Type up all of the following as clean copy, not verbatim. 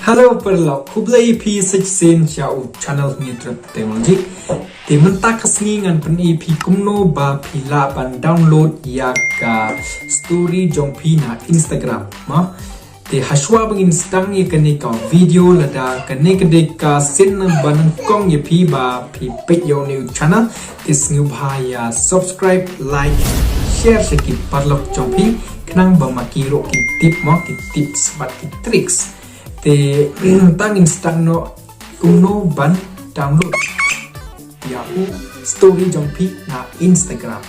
Hello perlo, Blei P16 chao channel mitra technology. Ti mentak kesni ngan pen EP Kumno ba pila ban download ya ka story jong pi na Instagram ma. Ti haswa bang instang ye kene ka video lada kene kede ka sin ban kong ye pi ba pi pet yo new channel. Ti sngu ba ya subscribe, like, share sekit parlok jong pi kenang ba makiro ki tip mo ki tips bat ki tricks. Te tang instant no Kumno ban download Yahoo story jong pi na Instagram.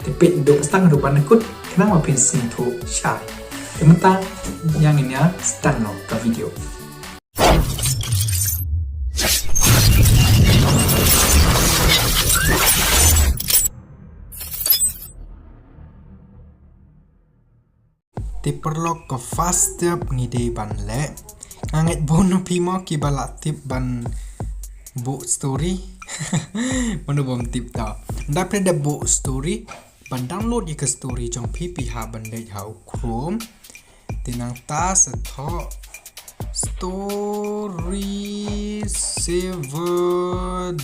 Te pet do stang do ban kut kenang ma pin sing to shy. Te mentang yang ini ya stang no ka video. Te perlu ke fast step ngide ban le. Nganget bono pimo ki balak tip ban book story. Mana bom tip ta. Dapat ada book story ban download ke story jong pi ha ban dei hau Chrome. Tinang ta setho story saver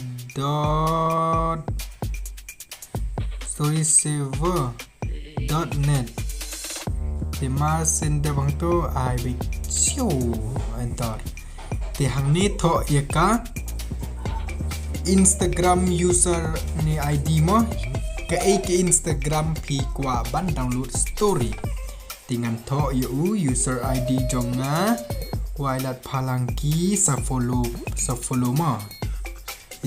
storysaver.net. Tema sende bang tu ai bi siu enter. Ti hang ni tho ye ka Instagram user ni ID mo ke Instagram pi kwa ban download story. Tingan tho ye user ID jonga wailat phalangki sa follow mo.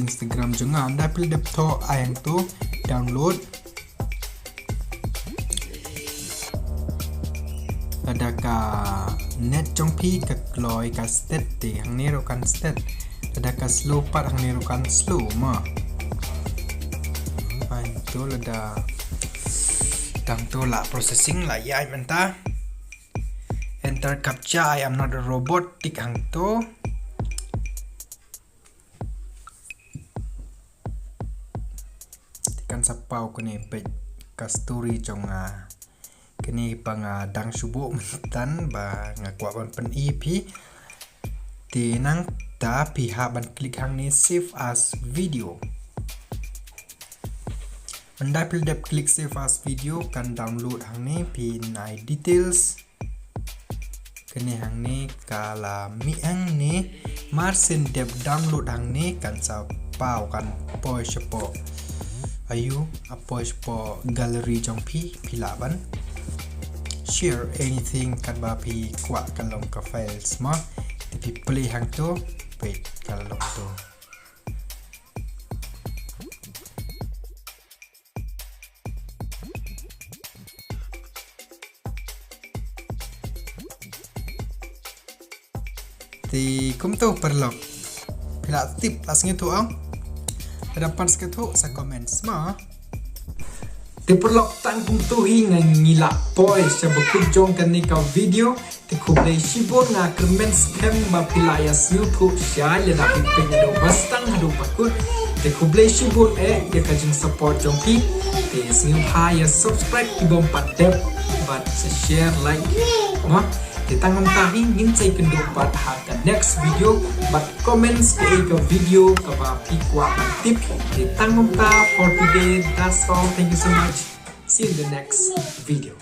Instagram jonga anda pil dep tho ayang tu download ada ka net jong pi ka kloi ka state ti hang ni ro kan state ada ka slow part hang ni ro kan slow ma ai to ada tang to la processing la yai menta enter captcha I am not a robot tik hang to tikan sapau ko ni pe ka story jong kini pang dang subuh mentan ba ngakwa ban pen EP tinang ta pihak ban klik hang ni save as video. Anda pil dep klik save as video kan download hang ni pin details. Kini hang ni kala mi hang ni marsin dep download hang ni kan sa pau kan poi sepo ayu apoi sepo gallery jong pi pilaban. Share anything kat bapi kuat kalong ka files ma tapi play hang tu wait kalong tu ti kum tu perlu pila tip asnya tu ang hadapan seketu sa comments ma. Ti perlu tangkung tuhi ngila poi sebekut jong kan ni kau video ti kublei sibur na kermen scam ba pilayas YouTube sya le na pipenya do bastang hadu pakut ti kublei sibur ya kajing support jong pi ti singim ha ya subscribe ki bom padep but share like ma ti tangom tahi ngin cai kendo pat ha ka next video but comments ke ka video ka ba pi kwa tip ti tangom ta for today. That's all. Thank you so much. See you in the next video.